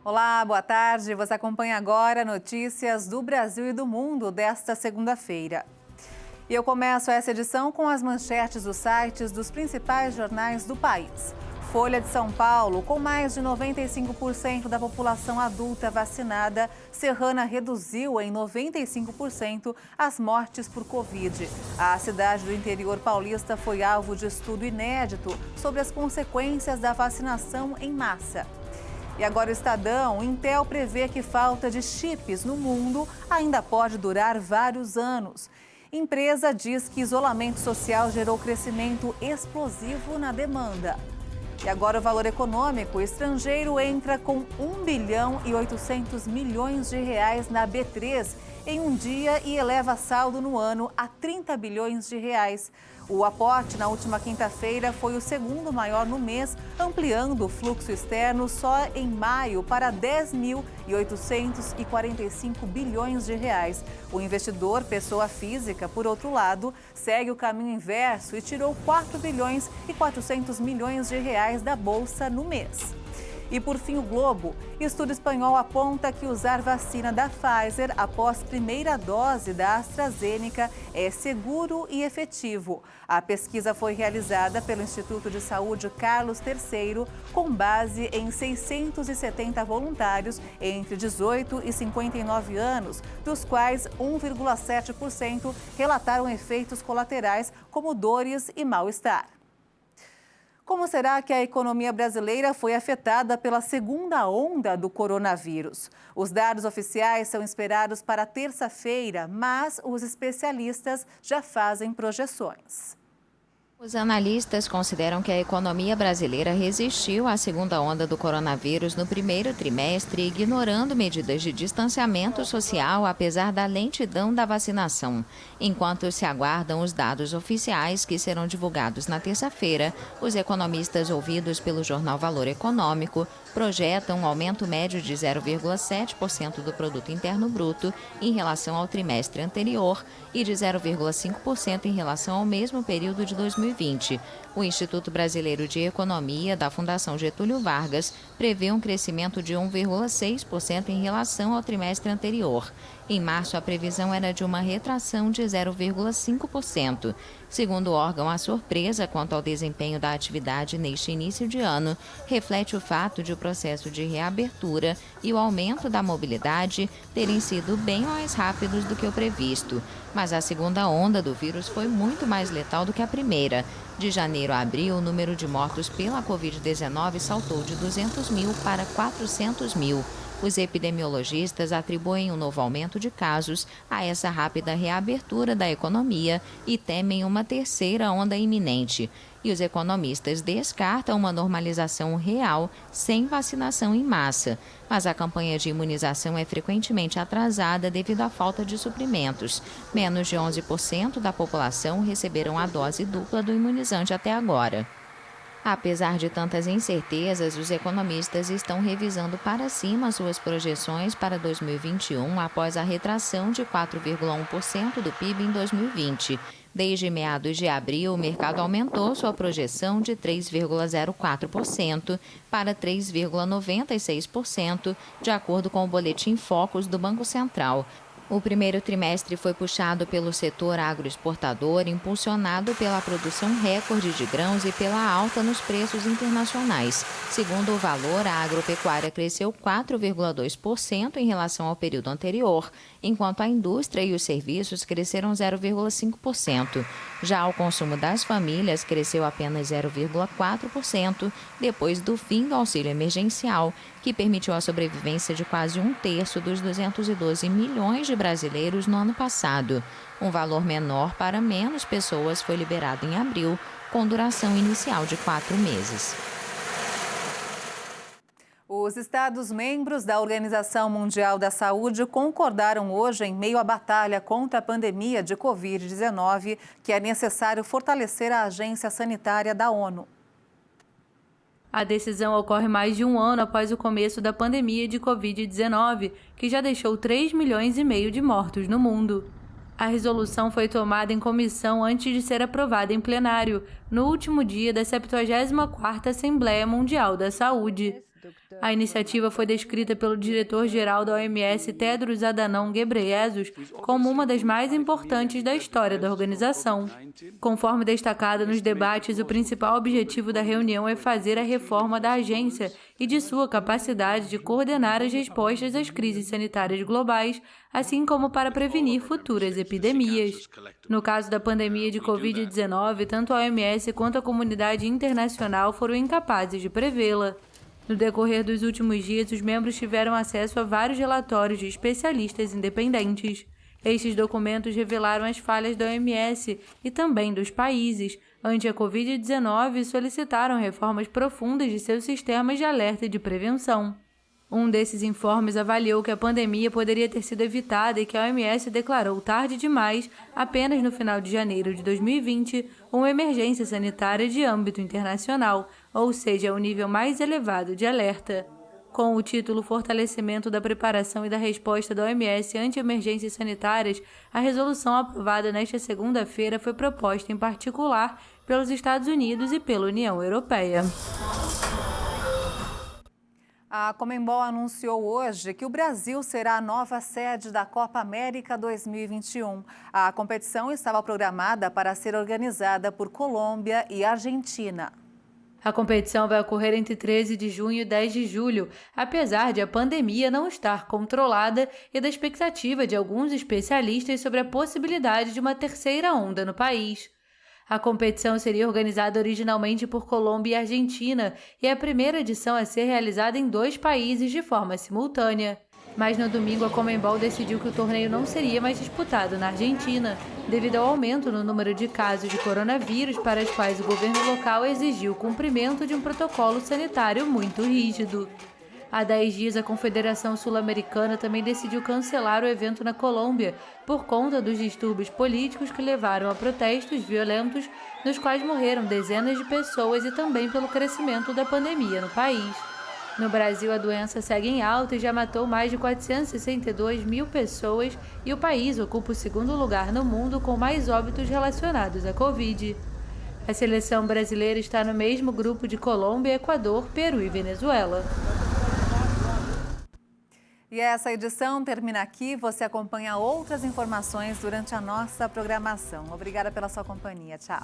Olá, boa tarde. Você acompanha agora notícias do Brasil e do mundo desta segunda-feira. E eu começo essa edição com as manchetes dos sites dos principais jornais do país. Folha de São Paulo, com mais de 95% da população adulta vacinada, Serrana reduziu em 95% as mortes por Covid. A cidade do interior paulista foi alvo de estudo inédito sobre as consequências da vacinação em massa. E agora o Estadão, Intel prevê que falta de chips no mundo ainda pode durar vários anos. Empresa diz que isolamento social gerou crescimento explosivo na demanda. E agora o valor econômico, o estrangeiro entra com 1 bilhão e 800 milhões de reais na B3 em um dia e eleva saldo no ano a 30 bilhões de reais. O aporte na última quinta-feira foi o segundo maior no mês, ampliando o fluxo externo só em maio para 10.845 bilhões de reais. O investidor, pessoa física, por outro lado, segue o caminho inverso e tirou 4 bilhões e 400 milhões de reais da bolsa no mês. E por fim, o Globo. Estudo espanhol aponta que usar vacina da Pfizer após primeira dose da AstraZeneca é seguro e efetivo. A pesquisa foi realizada pelo Instituto de Saúde Carlos III, com base em 670 voluntários entre 18 e 59 anos, dos quais 1,7% relataram efeitos colaterais como dores e mal-estar. Como será que a economia brasileira foi afetada pela segunda onda do coronavírus? Os dados oficiais são esperados para terça-feira, mas os especialistas já fazem projeções. Os analistas consideram que a economia brasileira resistiu à segunda onda do coronavírus no primeiro trimestre, ignorando medidas de distanciamento social, apesar da lentidão da vacinação. Enquanto se aguardam os dados oficiais, que serão divulgados na terça-feira, os economistas ouvidos pelo jornal Valor Econômico projetam um aumento médio de 0,7% do Produto Interno Bruto em relação ao trimestre anterior e de 0,5% em relação ao mesmo período de 2020. O Instituto Brasileiro de Economia, da Fundação Getúlio Vargas, prevê um crescimento de 1,6% em relação ao trimestre anterior. Em março, a previsão era de uma retração de 0,5%. Segundo o órgão, a surpresa quanto ao desempenho da atividade neste início de ano reflete o fato de o processo de reabertura e o aumento da mobilidade terem sido bem mais rápidos do que o previsto. Mas a segunda onda do vírus foi muito mais letal do que a primeira. De janeiro a abril, o número de mortos pela Covid-19 saltou de 200 mil para 400 mil. Os epidemiologistas atribuem um novo aumento de casos a essa rápida reabertura da economia e temem uma terceira onda iminente. E os economistas descartam uma normalização real sem vacinação em massa. Mas a campanha de imunização é frequentemente atrasada devido à falta de suprimentos. Menos de 11% da população receberam a dose dupla do imunizante até agora. Apesar de tantas incertezas, os economistas estão revisando para cima suas projeções para 2021 após a retração de 4,1% do PIB em 2020. Desde meados de abril, o mercado aumentou sua projeção de 3,04% para 3,96%, de acordo com o boletim Focus do Banco Central. O primeiro trimestre foi puxado pelo setor agroexportador, impulsionado pela produção recorde de grãos e pela alta nos preços internacionais. Segundo o Valor, a agropecuária cresceu 4,2% em relação ao período anterior, enquanto a indústria e os serviços cresceram 0,5%. Já o consumo das famílias cresceu apenas 0,4%, depois do fim do auxílio emergencial, que permitiu a sobrevivência de quase um terço dos 212 milhões de brasileiros no ano passado. Um valor menor para menos pessoas foi liberado em abril, com duração inicial de 4 meses. Os Estados-membros da Organização Mundial da Saúde concordaram hoje, em meio à batalha contra a pandemia de Covid-19, que é necessário fortalecer a agência sanitária da ONU. A decisão ocorre mais de um ano após o começo da pandemia de Covid-19, que já deixou 3,5 milhões de mortos no mundo. A resolução foi tomada em comissão antes de ser aprovada em plenário, no último dia da 74ª Assembleia Mundial da Saúde. A iniciativa foi descrita pelo diretor-geral da OMS, Tedros Adhanom Ghebreyesus, como uma das mais importantes da história da organização. Conforme destacado nos debates, o principal objetivo da reunião é fazer a reforma da agência e de sua capacidade de coordenar as respostas às crises sanitárias globais, assim como para prevenir futuras epidemias. No caso da pandemia de Covid-19, tanto a OMS quanto a comunidade internacional foram incapazes de prevê-la. No decorrer dos últimos dias, os membros tiveram acesso a vários relatórios de especialistas independentes. Estes documentos revelaram as falhas da OMS e também dos países ante a Covid-19 e solicitaram reformas profundas de seus sistemas de alerta e de prevenção. Um desses informes avaliou que a pandemia poderia ter sido evitada e que a OMS declarou tarde demais, apenas no final de janeiro de 2020, uma emergência sanitária de âmbito internacional, ou seja, o nível mais elevado de alerta. Com o título Fortalecimento da Preparação e da Resposta da OMS ante emergências sanitárias, a resolução aprovada nesta segunda-feira foi proposta em particular pelos Estados Unidos e pela União Europeia. A Conmebol anunciou hoje que o Brasil será a nova sede da Copa América 2021. A competição estava programada para ser organizada por Colômbia e Argentina. A competição vai ocorrer entre 13 de junho e 10 de julho, apesar de a pandemia não estar controlada e da expectativa de alguns especialistas sobre a possibilidade de uma terceira onda no país. A competição seria organizada originalmente por Colômbia e Argentina e é a primeira edição a ser realizada em 2 países de forma simultânea. Mas no domingo a Conmebol decidiu que o torneio não seria mais disputado na Argentina, devido ao aumento no número de casos de coronavírus para os quais o governo local exigiu o cumprimento de um protocolo sanitário muito rígido. Há 10 dias, a Confederação Sul-Americana também decidiu cancelar o evento na Colômbia por conta dos distúrbios políticos que levaram a protestos violentos, nos quais morreram dezenas de pessoas e também pelo crescimento da pandemia no país. No Brasil, a doença segue em alta e já matou mais de 462 mil pessoas e o país ocupa o 2º lugar no mundo com mais óbitos relacionados à Covid. A seleção brasileira está no mesmo grupo de Colômbia, Equador, Peru e Venezuela. E essa edição termina aqui. Você acompanha outras informações durante a nossa programação. Obrigada pela sua companhia. Tchau.